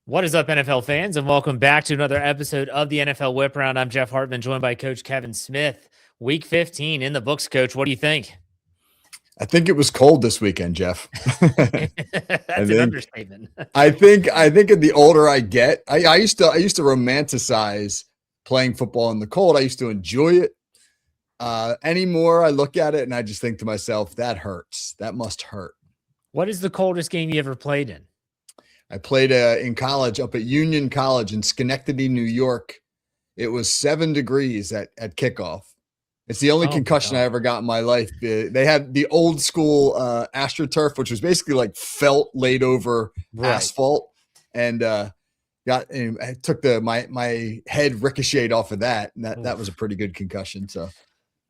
What is up, NFL fans, and welcome back to another episode of the NFL Whip Round. I'm Jeff Hartman, joined by Coach Kevin Smith. Week 15 in the books, Coach. What do you think? I think it was cold this weekend, Jeff. That's an understatement. I think the older I get, I used to romanticize playing football in the cold. I used to enjoy it. Anymore, I look at it and I just think to myself, that hurts. That must hurt. What is the coldest game you ever played in? I played in college up at Union College in Schenectady, New York. It was 7 degrees at kickoff. It's the only concussion I ever got in my life. They had the old school AstroTurf, which was basically like felt laid over asphalt, and I took my head ricocheted off of that, and that was a pretty good concussion. So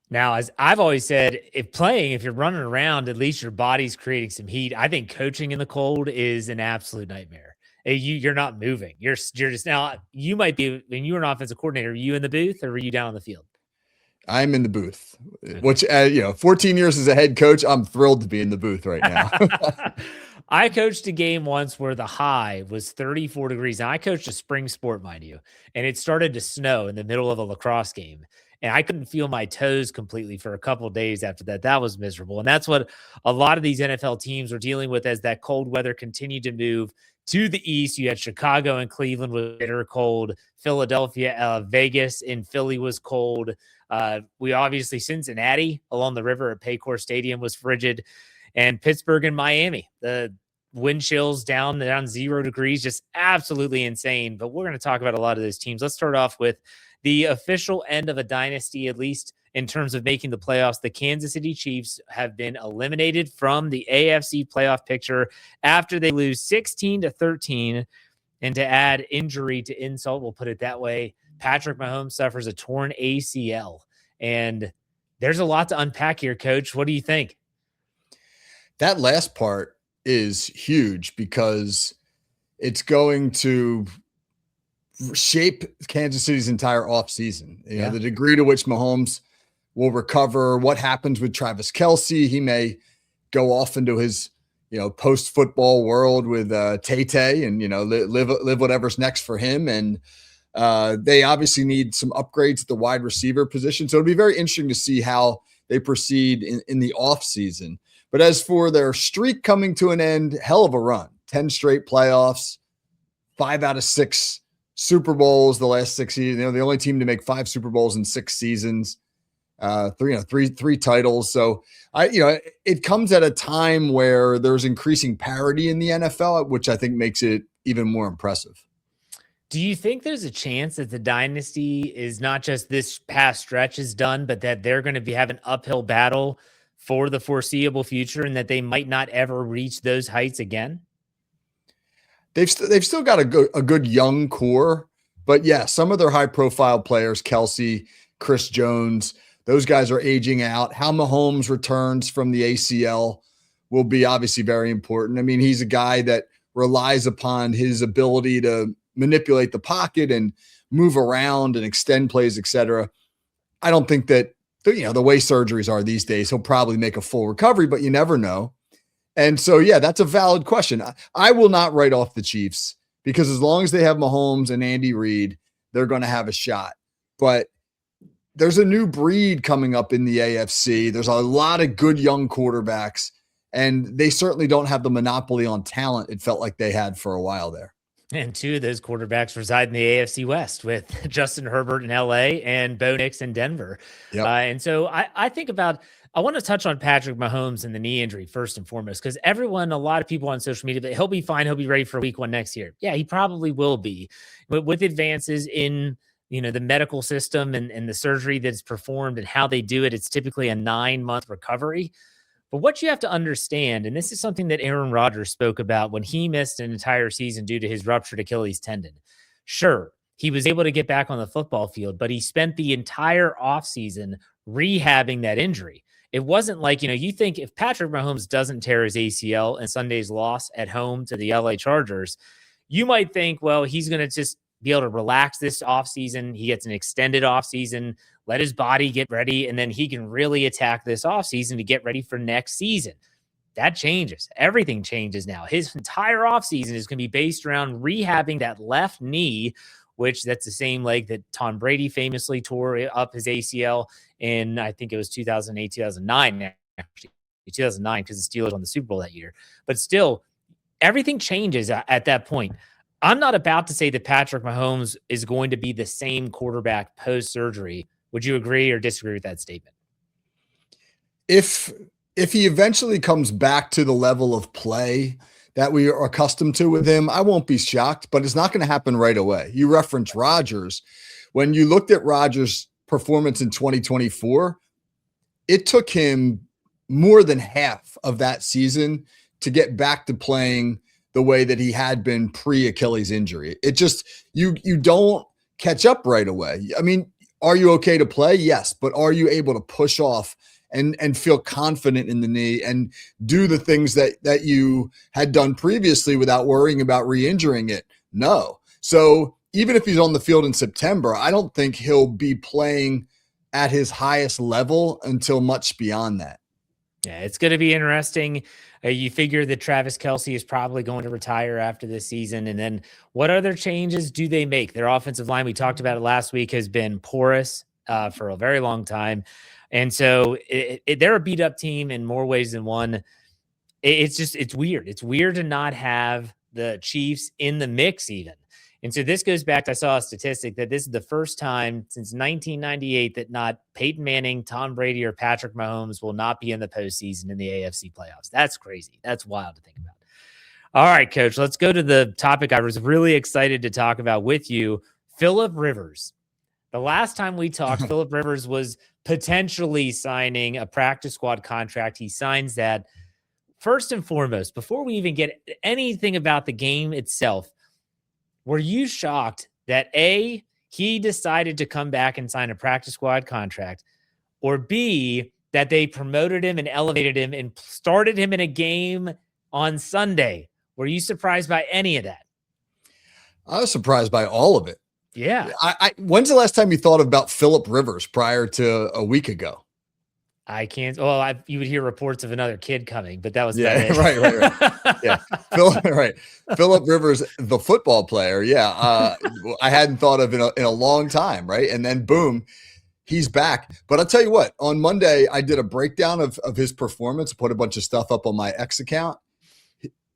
now, as I've always said, if you're running around, at least your body's creating some heat. I think coaching in the cold is an absolute nightmare. You're not moving. You're just now. You might be when you're an offensive coordinator. Are you in the booth or are you down on the field? I'm in the booth, which 14 years as a head coach, I'm thrilled to be in the booth right now. I coached a game once where the high was 34 degrees. And I coached a spring sport, mind you, and it started to snow in the middle of a lacrosse game. And I couldn't feel my toes completely for a couple of days after that. That was miserable. And that's what a lot of these NFL teams were dealing with as that cold weather continued to move to the east. You had Chicago and Cleveland was bitter cold. Philadelphia, Vegas and Philly was cold. We obviously Cincinnati along the river at Paycor Stadium was frigid, and Pittsburgh and Miami, the wind chills down 0 degrees, just absolutely insane. But we're going to talk about a lot of those teams. Let's start off with the official end of a dynasty, at least in terms of making the playoffs. The Kansas City Chiefs have been eliminated from the AFC playoff picture after they lose 16-13. And to add injury to insult, we'll put it that way, Patrick Mahomes suffers a torn ACL. And there's a lot to unpack here, Coach. What do you think? That last part is huge because it's going to shape Kansas City's entire offseason. The degree to which Mahomes will recover, what happens with Travis Kelce. He may go off into his post-football world with Tay and live whatever's next for him. And they obviously need some upgrades at the wide receiver position. So it'll be very interesting to see how they proceed in the offseason. But as for their streak coming to an end, hell of a run. 10 straight playoffs, 5 out of 6 Super Bowls the last 6 seasons. The only team to make 5 Super Bowls in 6 seasons. Three titles. So it comes at a time where there's increasing parity in the NFL, which I think makes it even more impressive. Do you think there's a chance that the dynasty is not just this past stretch is done, but that they're going to have an uphill battle for the foreseeable future and that they might not ever reach those heights again? They've still got a good young core, but yeah, some of their high profile players, Kelce, Chris Jones, those guys are aging out. How Mahomes returns from the ACL will be obviously very important. I mean, he's a guy that relies upon his ability to manipulate the pocket and move around and extend plays, etc. I don't think that, the way surgeries are these days, he'll probably make a full recovery, but you never know. And so, yeah, that's a valid question. I will not write off the Chiefs because as long as they have Mahomes and Andy Reid, they're going to have a shot. But there's a new breed coming up in the AFC. There's a lot of good young quarterbacks, and they certainly don't have the monopoly on talent it felt like they had for a while there. And 2 of those quarterbacks reside in the AFC West with Justin Herbert in LA and Bo Nix in Denver. Yep. And so I think about, I want to touch on Patrick Mahomes and the knee injury first and foremost, because a lot of people on social media, he'll be fine. He'll be ready for week 1 next year. Yeah, he probably will be. But with advances in the medical system and the surgery that's performed and how they do it, it's typically a 9-month recovery. But what you have to understand, and this is something that Aaron Rodgers spoke about when he missed an entire season due to his ruptured Achilles tendon. Sure, he was able to get back on the football field, but he spent the entire offseason rehabbing that injury. It wasn't like, you think if Patrick Mahomes doesn't tear his ACL in Sunday's loss at home to the LA Chargers, you might think, well, he's going to just be able to relax this offseason. He gets an extended offseason, let his body get ready, and then he can really attack this offseason to get ready for next season. that changes. Everything changes now. His entire offseason is going to be based around rehabbing that left knee, which that's the same leg that Tom Brady famously tore up his ACL in, I think it was 2008, 2009, actually 2009, because the Steelers won the Super Bowl that year. But still, everything changes at that point. I'm not about to say that Patrick Mahomes is going to be the same quarterback post-surgery. Would you agree or disagree with that statement? If he eventually comes back to the level of play that we are accustomed to with him, I won't be shocked, but it's not going to happen right away. You reference Rodgers. When you looked at Rodgers' performance in 2024, it took him more than half of that season to get back to playing the way that he had been pre-Achilles injury. It just, you don't catch up right away. I mean, are you okay to play? Yes, but are you able to push off and feel confident in the knee and do the things that you had done previously without worrying about re-injuring it? No. So even if he's on the field in September, I don't think he'll be playing at his highest level until much beyond that. Yeah, it's going to be interesting. You figure that Travis Kelce is probably going to retire after this season. And then what other changes do they make? Their offensive line, we talked about it last week, has been porous for a very long time. And so they're a beat up team in more ways than one. It's weird. It's weird to not have the Chiefs in the mix even. And so this goes back to, I saw a statistic that this is the first time since 1998 that not Peyton Manning, Tom Brady, or Patrick Mahomes will not be in the postseason in the AFC playoffs. That's crazy. That's wild to think about. All right, Coach, let's go to the topic I was really excited to talk about with you, Phillip Rivers. The last time we talked, Phillip Rivers was potentially signing a practice squad contract. He signs that. First and foremost, before we even get anything about the game itself, were you shocked that A, he decided to come back and sign a practice squad contract, or B, that they promoted him and elevated him and started him in a game on Sunday? Were you surprised by any of that? I was surprised by all of it. Yeah. When's the last time you thought about Phillip Rivers prior to a week ago? I can't. Well, you would hear reports of another kid coming, but that was about it. Right. Yeah, Phillip Rivers, the football player. Yeah, I hadn't thought of in a long time. Right, and then boom, he's back. But I'll tell you what. On Monday, I did a breakdown of his performance. Put a bunch of stuff up on my X account.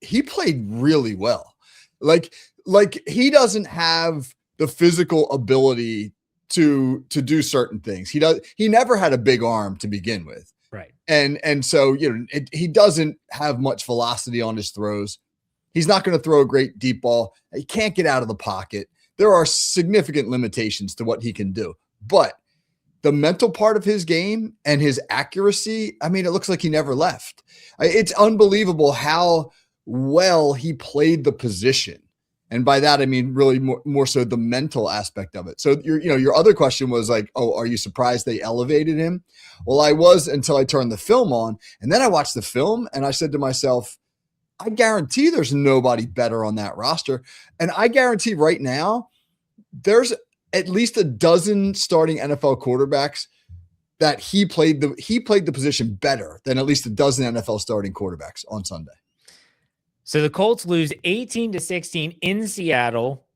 He played really well. Like he doesn't have the physical ability to do certain things. He never had a big arm to begin with. Right. And so, he doesn't have much velocity on his throws. He's not going to throw a great deep ball. He can't get out of the pocket. There are significant limitations to what he can do. But the mental part of his game and his accuracy, I mean, it looks like he never left. It's unbelievable how well he played the position. And by that, I mean, really more so the mental aspect of it. So your other question was like, oh, are you surprised they elevated him? Well, I was until I turned the film on. And then I watched the film and I said to myself, I guarantee there's nobody better on that roster. And I guarantee right now, there's at least a dozen starting NFL quarterbacks that he played the position better than at least a dozen NFL starting quarterbacks on Sunday. So the Colts lose 18-16 in Seattle.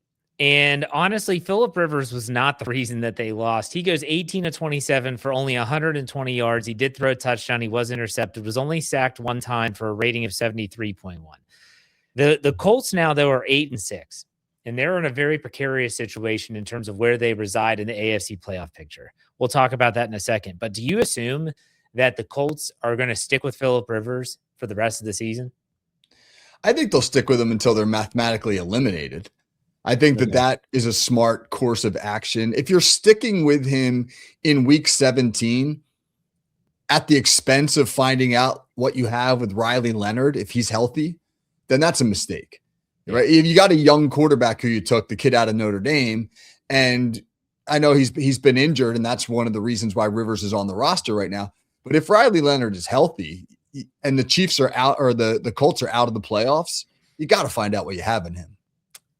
And honestly, Phillip Rivers was not the reason that they lost. He goes 18-27 for only 120 yards. He did throw a touchdown. He was intercepted, was only sacked one time for a rating of 73.1. The Colts now, though, are 8-6, and they're in a very precarious situation in terms of where they reside in the AFC playoff picture. We'll talk about that in a second. But do you assume that the Colts are going to stick with Phillip Rivers for the rest of the season? I think they'll stick with him until they're mathematically eliminated. I think that is a smart course of action. If you're sticking with him in week 17 at the expense of finding out what you have with Riley Leonard, if he's healthy, then that's a mistake, right? If you got a young quarterback who you took, the kid out of Notre Dame, and I know he's been injured, and that's one of the reasons why Rivers is on the roster right now. But if Riley Leonard is healthy and the Chiefs are out, or the Colts are out of the playoffs, you got to find out what you have in him.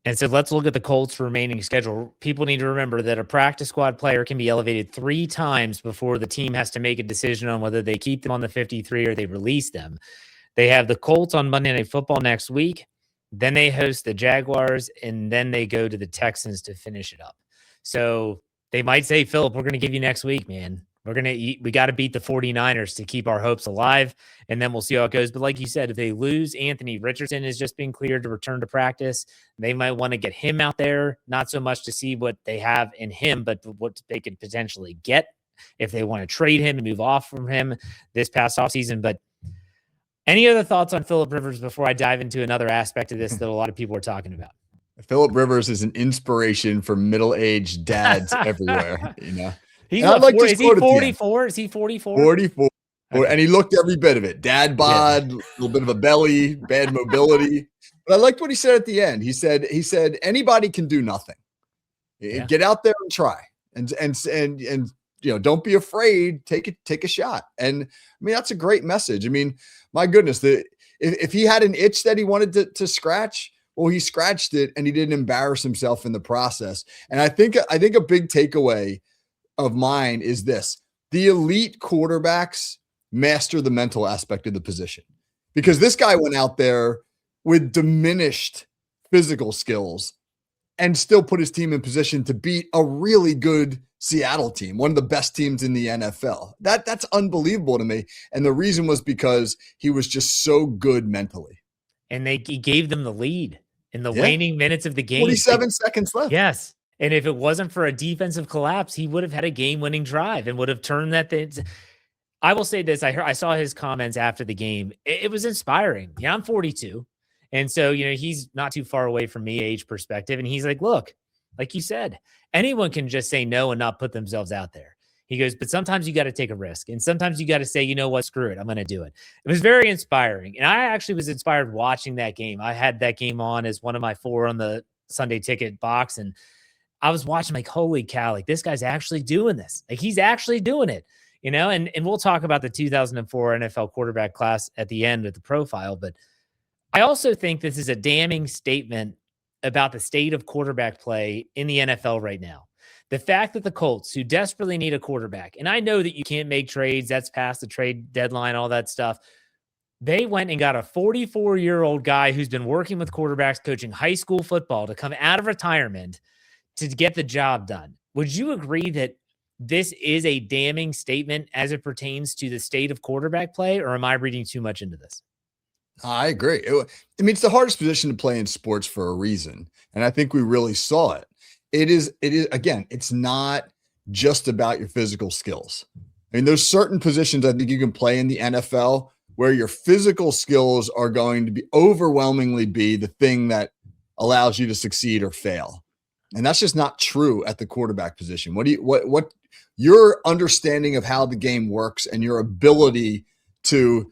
And so let's look at the Colts' remaining schedule. People need to remember that a practice squad player can be elevated 3 times before the team has to make a decision on whether they keep them on the 53 or they release them. They have the Colts on Monday Night Football next week. Then they host the Jaguars, and then they go to the Texans to finish it up. So they might say, Philip, we're going to give you next week, man. We got to beat the 49ers to keep our hopes alive, and then we'll see how it goes. But like you said, if they lose, Anthony Richardson is just being cleared to return to practice. They might want to get him out there, not so much to see what they have in him, but what they could potentially get if they want to trade him and move off from him this past offseason. But any other thoughts on Philip Rivers before I dive into another aspect of this that a lot of people are talking about? Philip Rivers is an inspiration for middle-aged dads everywhere. He's like, is he 44? Is he 44? 44. Okay. And he looked every bit of it. Dad bod, a little bit of a belly, bad mobility. But I liked what he said at the end. He said anybody can do nothing. Yeah. Get out there and try. And don't be afraid. Take a shot. And I mean, that's a great message. I mean, my goodness, if he had an itch that he wanted to scratch, well, he scratched it and he didn't embarrass himself in the process. And I think a big takeaway of mine is this: the elite quarterbacks master the mental aspect of the position, because this guy went out there with diminished physical skills and still put his team in position to beat a really good Seattle team, one of the best teams in the NFL. That's unbelievable to me. And the reason was because he was just so good mentally. And he gave them the lead in the waning minutes of the game. 47 seconds left. Yes. And if it wasn't for a defensive collapse, he would have had a game-winning drive and would have turned that thing. I will say this. I saw his comments after the game. It was inspiring. Yeah, I'm 42. And so, he's not too far away from me age perspective. And he's like, look, like you said, anyone can just say no and not put themselves out there. He goes, but sometimes you got to take a risk. And sometimes you got to say, you know what, screw it, I'm going to do it. It was very inspiring. And I actually was inspired watching that game. I had that game on as one of my 4 on the Sunday ticket box. And I was watching like, holy cow, like this guy's actually doing this. Like he's actually doing it, and we'll talk about the 2004 NFL quarterback class at the end of the profile. But I also think this is a damning statement about the state of quarterback play in the NFL right now. The fact that the Colts, who desperately need a quarterback, and I know that you can't make trades, that's past the trade deadline, all that stuff. They went and got a 44-year-old guy who's been working with quarterbacks, coaching high school football to come out of retirement to get the job done. Would you agree that this is a damning statement as it pertains to the state of quarterback play, or am I reading too much into this? I agree. I mean, it's the hardest position to play in sports for a reason. And I think we really saw it. It is, again, it's not just about your physical skills. I mean, there's certain positions I think you can play in the NFL where your physical skills are going to be overwhelmingly be the thing that allows you to succeed or fail. And that's just not true at the quarterback position. What your understanding of how the game works and your ability to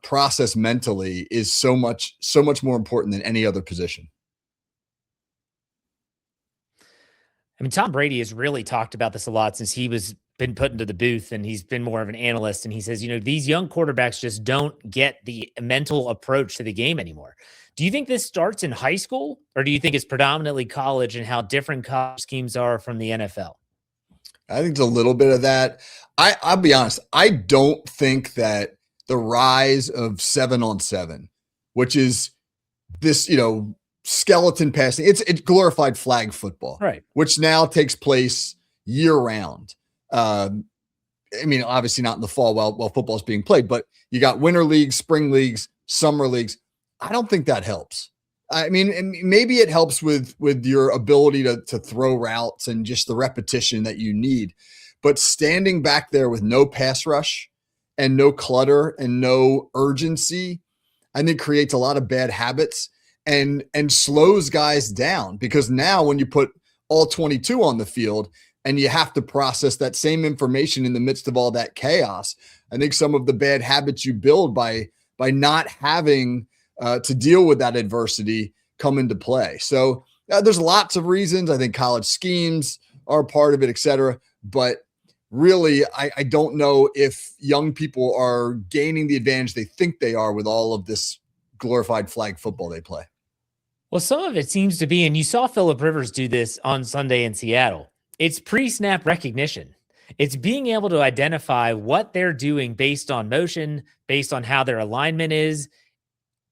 process mentally is so much more important than any other position. I mean, Tom Brady has really talked about this a lot since he was been put into the booth and he's been more of an analyst. And he says, these young quarterbacks just don't get the mental approach to the game anymore. Do you think this starts in high school, or do you think it's predominantly college and how different college schemes are from the NFL? I think it's a little bit of that. I'll be honest. I don't think that the rise of 7-on-7, which is this, skeleton passing, it's glorified flag football, right? Which now takes place year round. I mean, obviously not in the fall while football is being played, but you got winter leagues, spring leagues, summer leagues. I don't think that helps. I mean, maybe it helps with your ability to throw routes and just the repetition that you need. But standing back there with no pass rush and no clutter and no urgency, I think creates a lot of bad habits and slows guys down, because now when you put all 22 on the field and you have to process that same information in the midst of all that chaos, I think some of the bad habits you build by not having to deal with that adversity come into play. So there's lots of reasons. I think college schemes are a part of it, et cetera. But really, I don't know if young people are gaining the advantage they think they are with all of this glorified flag football they play. Well, some of it seems to be, and you saw Philip Rivers do this on Sunday in Seattle. It's pre-snap recognition. It's being able to identify what they're doing based on motion, based on how their alignment is.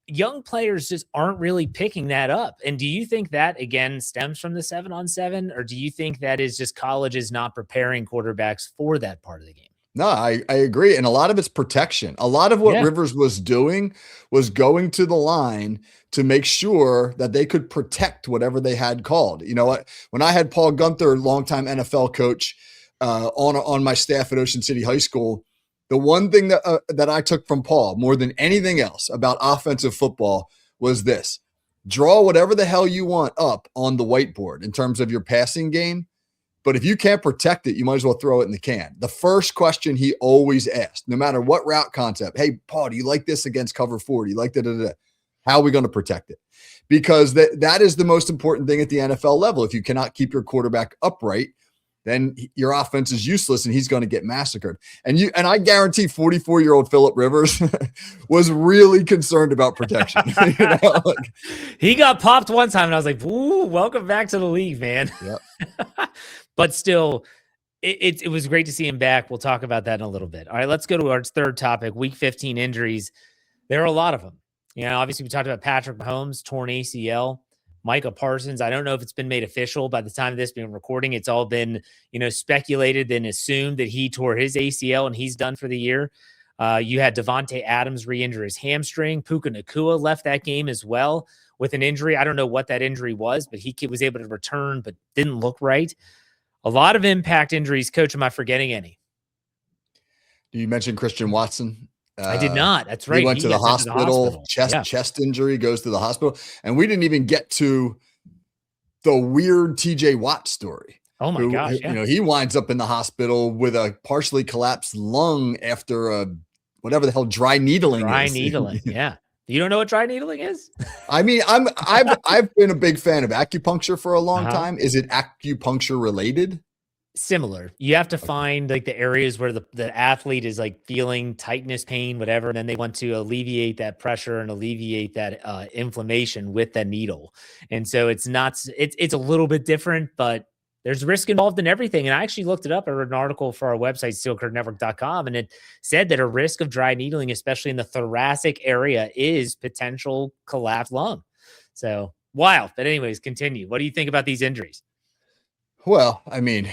Young players just aren't really picking that up. And do you think that again stems from the 7-on-7, or do you think that is just colleges not preparing quarterbacks for that part of the game? No, I agree. And a lot of it's protection. A lot of what Yeah. Rivers was doing was going to the line to make sure that they could protect whatever they had called. You know what? When I had Paul Gunther, longtime NFL coach, on my staff at Ocean City High School, the one thing that I took from Paul more than anything else about offensive football was this: draw whatever the hell you want up on the whiteboard in terms of your passing game. But if you can't protect it, you might as well throw it in the can. The first question he always asked, no matter what route concept, hey, Paul, do you like this against cover 4? Do you like that? How are we going to protect it? Because that is the most important thing at the NFL level. If you cannot keep your quarterback upright, then your offense is useless and he's going to get massacred. And I guarantee 44-year-old Phillip Rivers was really concerned about protection. You know? He got popped one time and I was like, ooh, welcome back to the league, man. Yep. But still, it was great to see him back. We'll talk about that in a little bit. All right, let's go to our third topic, Week 15 injuries. There are a lot of them. You know, obviously we talked about Patrick Mahomes, torn ACL. Micah Parsons, I don't know if it's been made official by the time of this being recording. It's all been, speculated and assumed that he tore his ACL and he's done for the year. You had Devontae Adams re-injure his hamstring. Puka Nacua left that game as well with an injury. I don't know what that injury was, but he was able to return but didn't look right. A lot of impact injuries. Coach, am I forgetting any? You mentioned Christian Watson. I did not. That's right. He went to the hospital. Chest injury, goes to the hospital. And we didn't even get to the weird TJ Watt story. Oh my gosh. Yeah. He winds up in the hospital with a partially collapsed lung after whatever the hell dry needling is. Needling. Yeah. You don't know what dry needling is? I mean, I've been a big fan of acupuncture for a long time. Is it acupuncture related? Similar. You have to find like the areas where the athlete is like feeling tightness, pain, whatever, and then they want to alleviate that pressure and alleviate that inflammation with that needle. And so it's a little bit different, but there's risk involved in everything. And I actually looked it up. I read an article for our website, steelcurtainnetwork.com, and it said that a risk of dry needling, especially in the thoracic area, is potential collapsed lung. So wild. But anyways, continue. What do you think about these injuries? Well, I mean,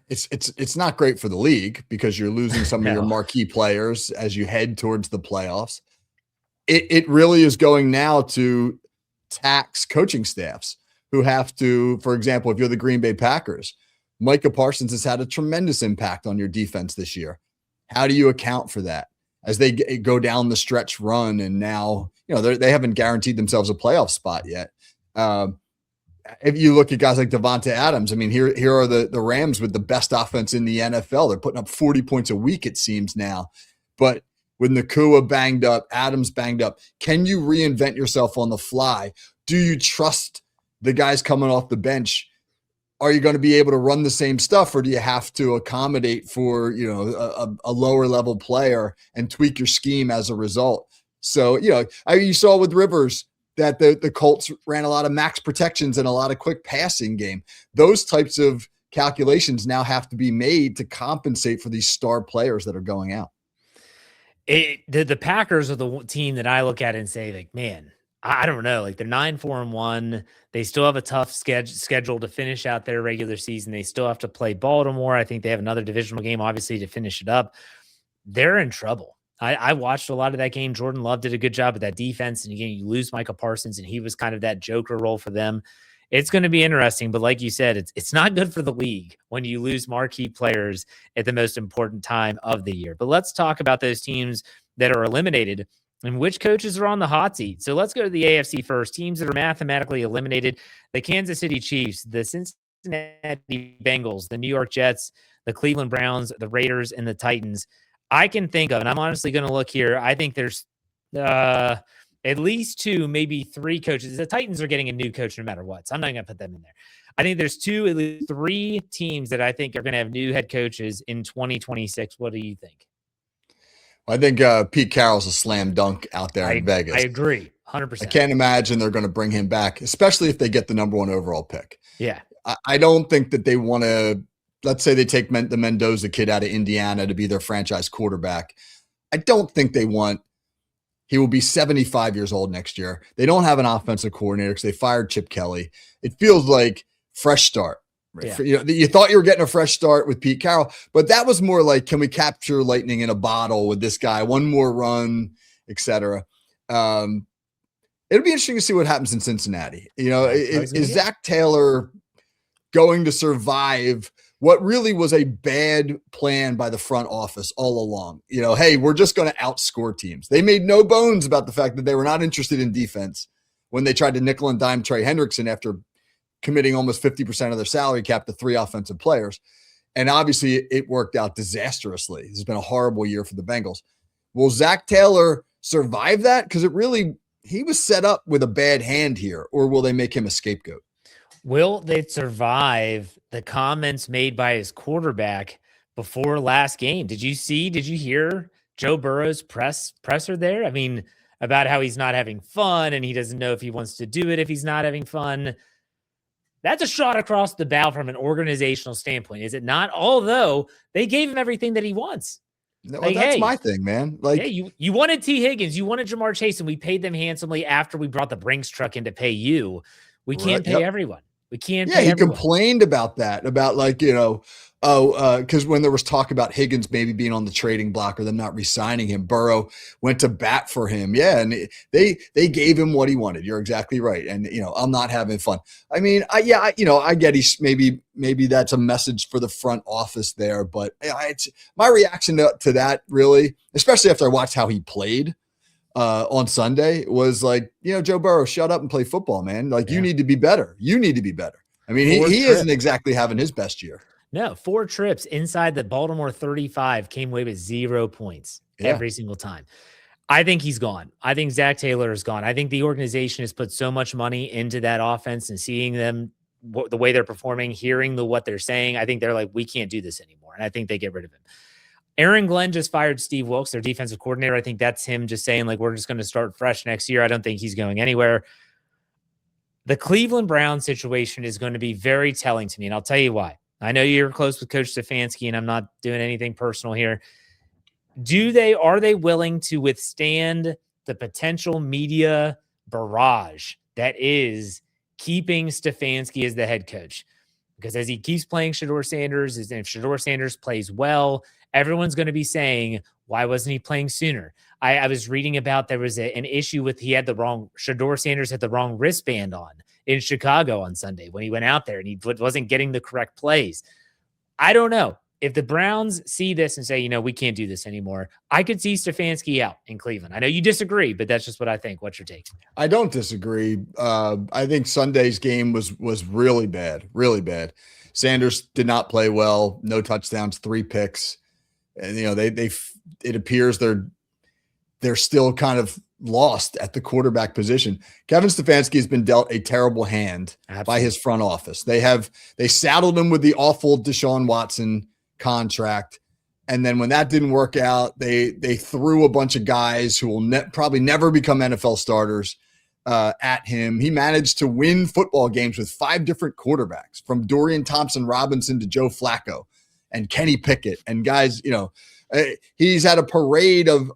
it's not great for the league because you're losing some of your marquee players as you head towards the playoffs. It really is going now to tax coaching staffs who have to, for example, if you're the Green Bay Packers, Micah Parsons has had a tremendous impact on your defense this year. How do you account for that as they go down the stretch run? And now, they haven't guaranteed themselves a playoff spot yet. If you look at guys like Devontae Adams, I mean, here are the Rams with the best offense in the NFL. They're putting up 40 points a week, it seems now. But with Nacua banged up, Adams banged up, can you reinvent yourself on the fly? Do you trust the guys coming off the bench? Are you going to be able to run the same stuff, or do you have to accommodate for, a lower level player and tweak your scheme as a result? So, you saw with Rivers that the Colts ran a lot of max protections and a lot of quick passing game. Those types of calculations now have to be made to compensate for these star players that are going out. The Packers are the team that I look at and say, like, man, I don't know. Like, they're 9-4-1. They still have a tough schedule to finish out their regular season. They still have to play Baltimore. I think they have another divisional game, obviously, to finish it up. They're in trouble. I watched a lot of that game. Jordan Love did a good job with that defense. And again, you lose Micah Parsons, and he was kind of that joker role for them. It's going to be interesting. But like you said, it's not good for the league when you lose marquee players at the most important time of the year. But let's talk about those teams that are eliminated and which coaches are on the hot seat. So let's go to the AFC first. Teams that are mathematically eliminated: the Kansas City Chiefs, the Cincinnati Bengals, the New York Jets, the Cleveland Browns, the Raiders, and the Titans. I can think of, and I'm honestly going to look here, I think there's at least 2, maybe 3 coaches. The Titans are getting a new coach no matter what, so I'm not going to put them in there. I think there's at least 3 teams that I think are going to have new head coaches in 2026. What do you think? I think Pete Carroll's a slam dunk out there in Vegas. I agree, 100%. I can't imagine they're going to bring him back, especially if they get the number 1 overall pick. Yeah. I don't think that they want to let's say they take the Mendoza kid out of Indiana to be their franchise quarterback. I don't think they want. He will be 75 years old next year. They don't have an offensive coordinator because they fired Chip Kelly. It feels like fresh start. Right? Yeah. You thought you were getting a fresh start with Pete Carroll, but that was more like, can we capture lightning in a bottle with this guy? One more run, etc. It'll be interesting to see what happens in Cincinnati. Is Zach Taylor going to survive what really was a bad plan by the front office all along? Hey, we're just going to outscore teams. They made no bones about the fact that they were not interested in defense when they tried to nickel and dime Trey Hendrickson after committing almost 50% of their salary cap to 3 offensive players. And obviously it worked out disastrously. This has been a horrible year for the Bengals. Will Zach Taylor survive that? Because he was set up with a bad hand here, or will they make him a scapegoat? Will they survive the comments made by his quarterback before last game? Did you hear Joe Burrow's presser there? I mean, about how he's not having fun and he doesn't know if he wants to do it if he's not having fun. That's a shot across the bow from an organizational standpoint, is it not? Although they gave him everything that he wants. No, that's my thing, man. You wanted T. Higgins, you wanted Jamar Chase, and we paid them handsomely after we brought the Brinks truck in to pay you. We can't pay everyone. We can't. Yeah, he complained about that, about because when there was talk about Higgins maybe being on the trading block or them not re-signing him, Burrow went to bat for him. Yeah, and they gave him what he wanted. You're exactly right. And I'm not having fun. I mean, I get he's maybe that's a message for the front office there, but it's my reaction to that really, especially after I watched how he played on Sunday, was like, Joe Burrow, shut up and play football, man. You need to be better. You need to be better. I mean, he isn't exactly having his best year. No, 4 trips inside the Baltimore 35 came away with 0 points every single time. I think he's gone. I think Zach Taylor is gone. I think the organization has put so much money into that offense, and seeing them, the way they're performing, hearing what they're saying, I think they're like, we can't do this anymore. And I think they get rid of him. Aaron Glenn just fired Steve Wilkes, their defensive coordinator. I think that's him just saying, we're just going to start fresh next year. I don't think he's going anywhere. The Cleveland Browns situation is going to be very telling to me, and I'll tell you why. I know you're close with Coach Stefanski, and I'm not doing anything personal here. Are they willing to withstand the potential media barrage that is keeping Stefanski as the head coach? Because as he keeps playing Shedeur Sanders, and if Shedeur Sanders plays well, everyone's going to be saying, why wasn't he playing sooner? I was reading about there was an issue with Shedeur Sanders had the wrong wristband on in Chicago on Sunday when he went out there and he wasn't getting the correct plays. I don't know. If the Browns see this and say, we can't do this anymore, I could see Stefanski out in Cleveland. I know you disagree, but that's just what I think. What's your take? I don't disagree. I think Sunday's game was really bad, really bad. Sanders did not play well. No touchdowns, 3 picks. And, it appears they're still kind of lost at the quarterback position. Kevin Stefanski has been dealt a terrible hand by his front office. They saddled him with the awful Deshaun Watson contract. And then when that didn't work out, they threw a bunch of guys who will probably never become NFL starters at him. He managed to win football games with 5 different quarterbacks, from Dorian Thompson-Robinson to Joe Flacco and Kenny Pickett and guys, he's had a parade of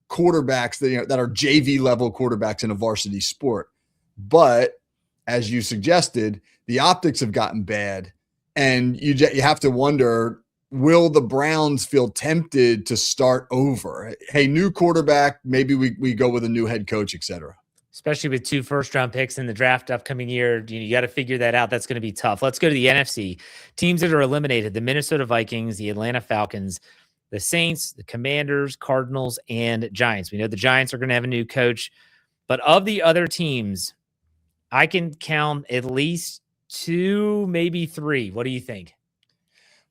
quarterbacks that are JV level quarterbacks in a varsity sport. But as you suggested, the optics have gotten bad, and you have to wonder, will the Browns feel tempted to start over? Hey, new quarterback, maybe we go with a new head coach, etc. Especially with 2 first-round picks in the draft upcoming year, you got to figure that out. That's going to be tough. Let's go to the NFC. Teams that are eliminated: the Minnesota Vikings, the Atlanta Falcons, the Saints, the Commanders, Cardinals, and Giants. We know the Giants are going to have a new coach. But of the other teams, I can count at least 2, maybe 3. What do you think?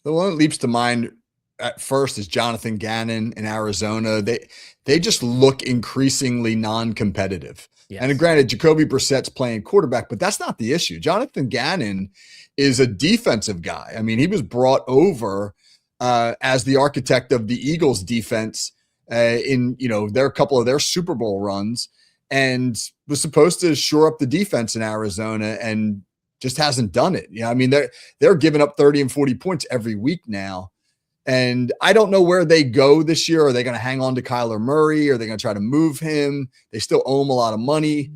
The one that leaps to mind at first is Jonathan Gannon in Arizona. They just look increasingly non-competitive. Yes. And granted, Jacoby Brissett's playing quarterback, but that's not the issue. Jonathan Gannon is a defensive guy. I mean, he was brought over as the architect of the Eagles defense in their couple of their Super Bowl runs, and was supposed to shore up the defense in Arizona. And just hasn't done it. I mean, they're giving up 30 and 40 points every week now. And I don't know where they go this year. Are they going to hang on to Kyler Murray? Are they going to try to move him? They still owe him a lot of money.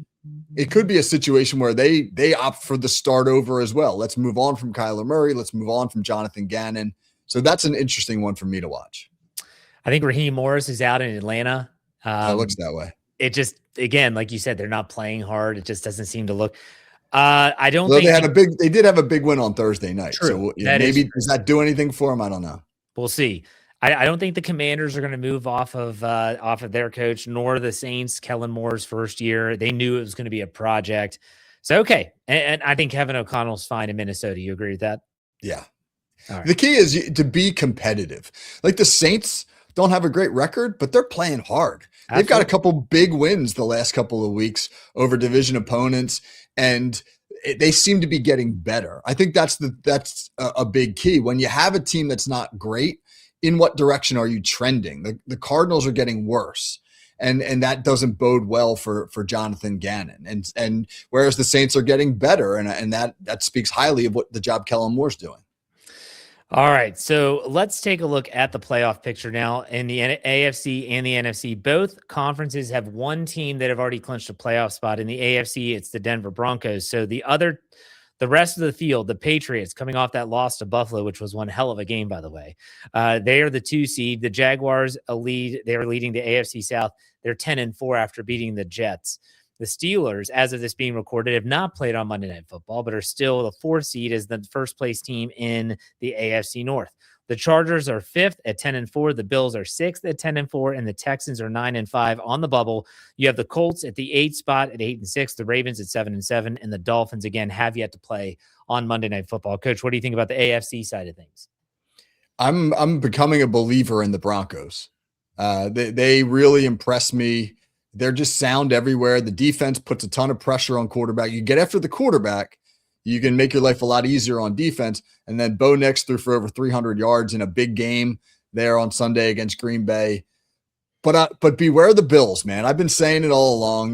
It could be a situation where they opt for the start over as well. Let's move on from Kyler Murray. Let's move on from Jonathan Gannon. So that's an interesting one for me to watch. I think Raheem Morris is out in Atlanta. It looks that way. It just, again, like you said, they're not playing hard. It just doesn't seem to look. I don't think they did have a big win on Thursday night. True. So maybe does that do anything for them? I don't know. We'll see. I don't think the Commanders are going to move off of their coach, nor the Saints. Kellen Moore's first year, they knew it was going to be a project. So okay, and I think Kevin O'Connell's fine in Minnesota. You agree with that? Yeah. All right. The key is to be competitive. Like the Saints don't have a great record, but they're playing hard. Absolutely. They've got a couple big wins the last couple of weeks over division opponents, and they seem to be getting better. I think that's a big key. When you have a team that's not great, in what direction are you trending? The Cardinals are getting worse, and that doesn't bode well for Jonathan Gannon. And whereas the Saints are getting better, and that speaks highly of what the job Kellen Moore's doing. All right, so let's take a look at the playoff picture now. In the AFC and the NFC, both conferences have one team that have already clinched a playoff spot. In the AFC, it's the Denver Broncos. So the rest of the field, the Patriots, coming off that loss to Buffalo, which was one hell of a game, by the way. They are the 2 seed. The Jaguars they are leading the AFC South. They're 10-4 after beating the Jets. The Steelers, as of this being recorded, have not played on Monday Night Football, but are still the 4th seed as the first place team in the AFC North. The Chargers are 5th at 10-4. The Bills are 6th at 10-4, and the Texans are 9-5 on the bubble. You have the Colts at the 8th spot at 8-6. The Ravens at 7-7, and the Dolphins again have yet to play on Monday Night Football. Coach, what do you think about the AFC side of things? I'm becoming a believer in the Broncos. They really impress me. They're just sound everywhere. The defense puts a ton of pressure on quarterback. You get after the quarterback, you can make your life a lot easier on defense. And then Bo Nix threw for over 300 yards in a big game there on Sunday against Green Bay. But beware the Bills, man. I've been saying it all along.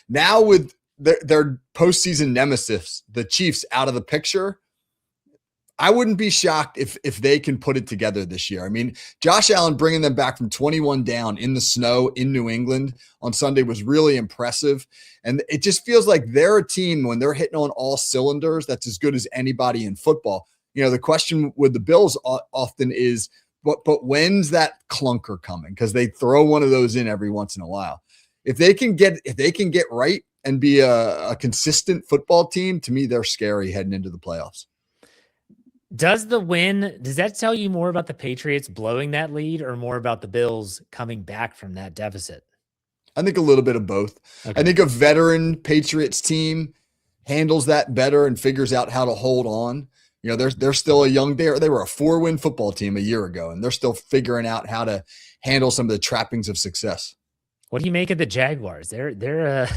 Now with their postseason nemesis, the Chiefs, out of the picture, I wouldn't be shocked if they can put it together this year. I mean, Josh Allen bringing them back from 21 down in the snow in New England on Sunday was really impressive. And it just feels like they're a team, when they're hitting on all cylinders, that's as good as anybody in football. The question with the Bills often is, but when's that clunker coming? Because they throw one of those in every once in a while. If they can get right and be a consistent football team, to me, they're scary heading into the playoffs. Does that tell you more about the Patriots blowing that lead or more about the Bills coming back from that deficit? I think a little bit of both. Okay. I think a veteran Patriots team handles that better and figures out how to hold on. They're still a young, they were a 4-win football team a year ago, and they're still figuring out how to handle some of the trappings of success. What do you make of the Jaguars? They're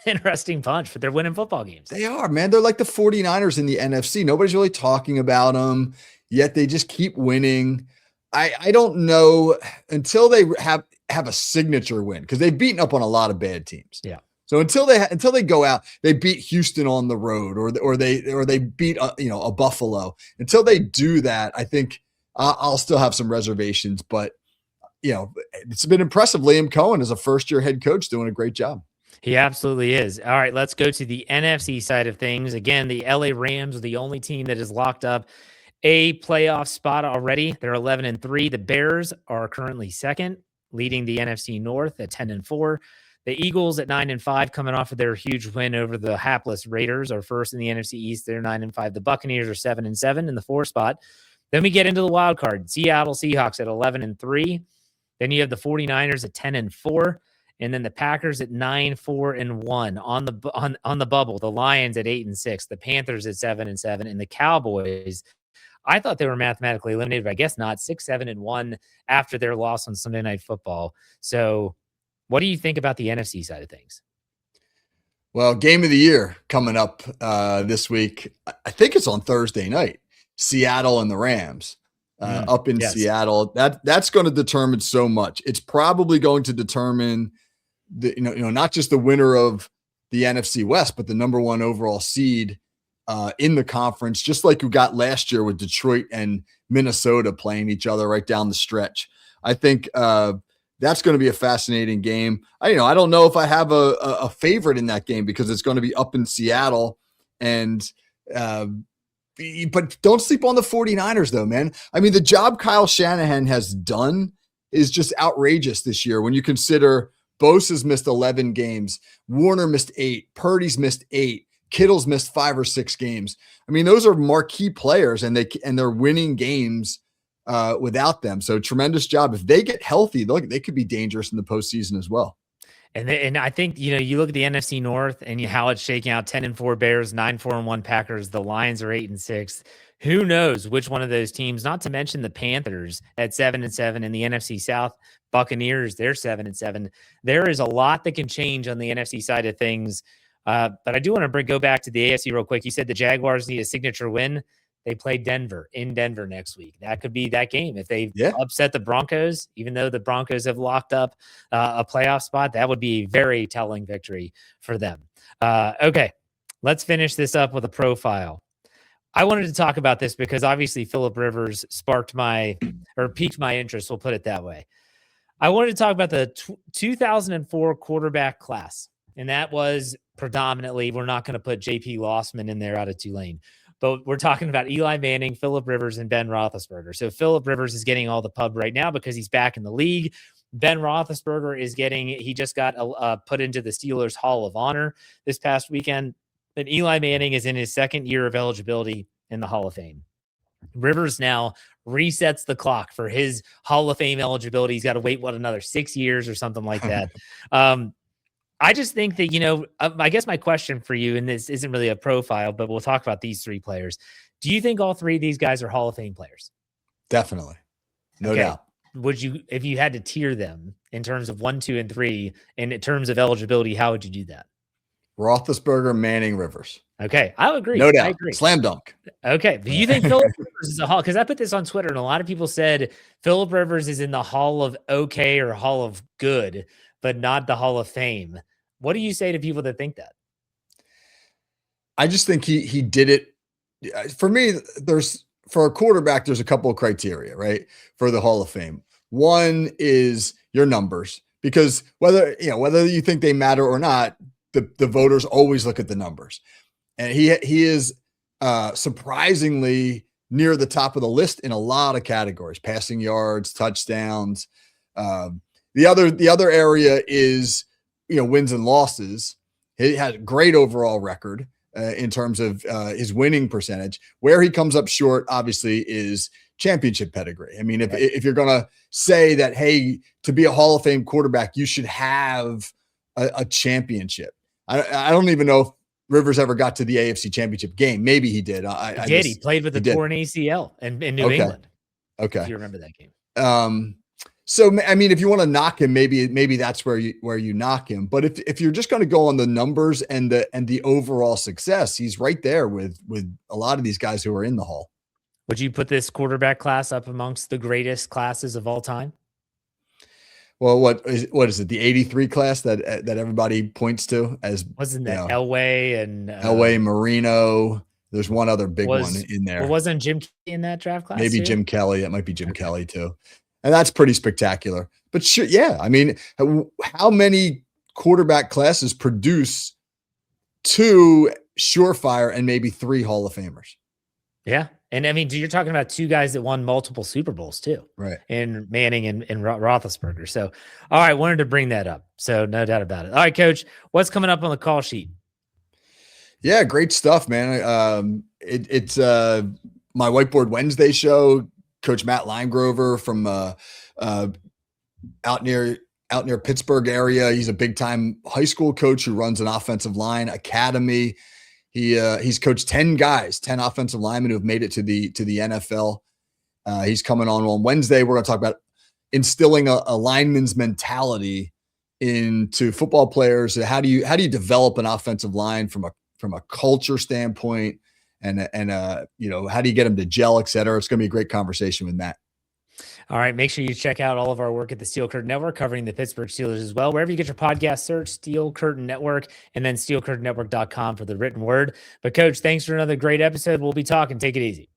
interesting bunch, but they're winning football games. They are, man. They're like the 49ers in the NFC. Nobody's really talking about them, yet they just keep winning. I don't know until they have a signature win, because they've beaten up on a lot of bad teams. Yeah. So until they go out, they beat Houston on the road, or they beat a Buffalo. Until they do that, I think I'll still have some reservations. But it's been impressive. Liam Cohen is a first-year head coach doing a great job. He absolutely is. All right, let's go to the NFC side of things. Again, the LA Rams are the only team that has locked up a playoff spot already. They're 11-3. The Bears are currently second, leading the NFC North at 10-4. The Eagles at 9-5, coming off of their huge win over the hapless Raiders, are first in the NFC East. They're 9-5. The Buccaneers are 7-7 in the 4th spot. Then we get into the wild card. Seattle Seahawks at 11-3. Then you have the 49ers at 10-4. And then the Packers at 9-4-1 on the bubble. The Lions at 8-6. The Panthers at 7-7, and the Cowboys, I thought they were mathematically eliminated, but I guess not. 6-7-1 after their loss on Sunday Night Football. So, what do you think about the NFC side of things? Well, game of the year coming up this week. I think it's on Thursday night. Seattle and the Rams. Up in Seattle. That's going to determine so much. It's probably going to determine not just the winner of the NFC West, but the number 1 overall seed in the conference, just like you got last year with Detroit and Minnesota playing each other right down the stretch. I think that's going to be a fascinating game. I don't know if I have a favorite in that game because it's going to be up in Seattle. And but don't sleep on the 49ers, though, man. I mean, the job Kyle Shanahan has done is just outrageous this year when you consider Bosa's missed 11 games, Warner missed 8, Purdy's missed 8, Kittle's missed 5 or 6 games. I mean, those are marquee players, and they're winning games without them. So tremendous job. If they get healthy, they could be dangerous in the postseason as well. And I think, you look at the NFC North and how it's shaking out: 10-4 Bears, 9-4-1 Packers. The Lions are 8-6. Who knows which one of those teams, not to mention the Panthers at 7-7, and the NFC South Buccaneers, they're 7-7. There is a lot that can change on the NFC side of things. But I do want to go back to the AFC real quick. You said the Jaguars need a signature win. They play Denver in Denver next week. That could be that game. If they upset the Broncos, even though the Broncos have locked up a playoff spot, that would be a very telling victory for them. Okay, let's finish this up with a profile. I wanted to talk about this because obviously Phillip Rivers piqued my interest. We'll put it that way. I wanted to talk about the 2004 quarterback class. And that was predominantly, we're not going to put JP Lossman in there out of Tulane, but we're talking about Eli Manning, Phillip Rivers, and Ben Roethlisberger. So Phillip Rivers is getting all the pub right now because he's back in the league. Ben Roethlisberger he just got put into the Steelers Hall of Honor this past weekend. And Eli Manning is in his second year of eligibility in the Hall of Fame. Rivers now resets the clock for his Hall of Fame eligibility. He's got to wait, another 6 years or something like that. I just think that, I guess my question for you, and this isn't really a profile, but we'll talk about these 3 players. Do you think all 3 of these guys are Hall of Fame players? Definitely. No doubt. Would you, if you had to tier them in terms of 1, 2, and 3, and in terms of eligibility, how would you do that? Roethlisberger, Manning, Rivers. Okay, I agree. No doubt. I agree. Slam dunk. Okay. Do you think Phillip Rivers is a Hall? Because I put this on Twitter, and a lot of people said Phillip Rivers is in the Hall of okay or Hall of good, but not the Hall of Fame. What do you say to people that think that? I just think he did it. For me, for a quarterback, there's a couple of criteria, right, for the Hall of Fame. One is your numbers, because whether you think they matter or not, the voters always look at the numbers. And he is surprisingly near the top of the list in a lot of categories: passing yards, touchdowns. The other area is wins and losses. He had a great overall record in terms of his winning percentage. Where he comes up short, obviously, is championship pedigree. I mean, if you're going to say that, hey, to be a Hall of Fame quarterback, you should have a championship. I don't even know if Rivers ever got to the AFC Championship game. Maybe he did. He played with a torn ACL in New England. Okay. If you remember that game. So, I mean, if you want to knock him, maybe that's where you knock him. But if you're just going to go on the numbers and the overall success, he's right there with a lot of these guys who are in the Hall. Would you put this quarterback class up amongst the greatest classes of all time? Well, what is it? The 83 class that everybody points to as wasn't that Elway and Elway, Marino. There's one other big one in there. Well, wasn't Jim Kelly in that draft class? Maybe too? Jim Kelly. It might be Jim Kelly too. And that's pretty spectacular. But sure, yeah. I mean, how many quarterback classes produce 2 surefire and maybe 3 Hall of Famers? Yeah. And I mean, you're talking about 2 guys that won multiple Super Bowls too. Right. And Manning and Roethlisberger. So, all right, wanted to bring that up. So no doubt about it. All right, Coach, what's coming up on the call sheet? Yeah, great stuff, man. It's my Whiteboard Wednesday show. Coach Matt Limegrover from out near Pittsburgh area. He's a big time high school coach who runs an offensive line academy. He's coached 10 offensive linemen who have made it to the NFL. He's coming on Wednesday. We're going to talk about instilling a lineman's mentality into football players. How do you develop an offensive line from a culture standpoint, and how do you get them to gel, et cetera? It's going to be a great conversation with Matt. All right. Make sure you check out all of our work at the Steel Curtain Network covering the Pittsburgh Steelers as well. Wherever you get your podcast, search Steel Curtain Network and then steelcurtainnetwork.com for the written word. But, Coach, thanks for another great episode. We'll be talking. Take it easy.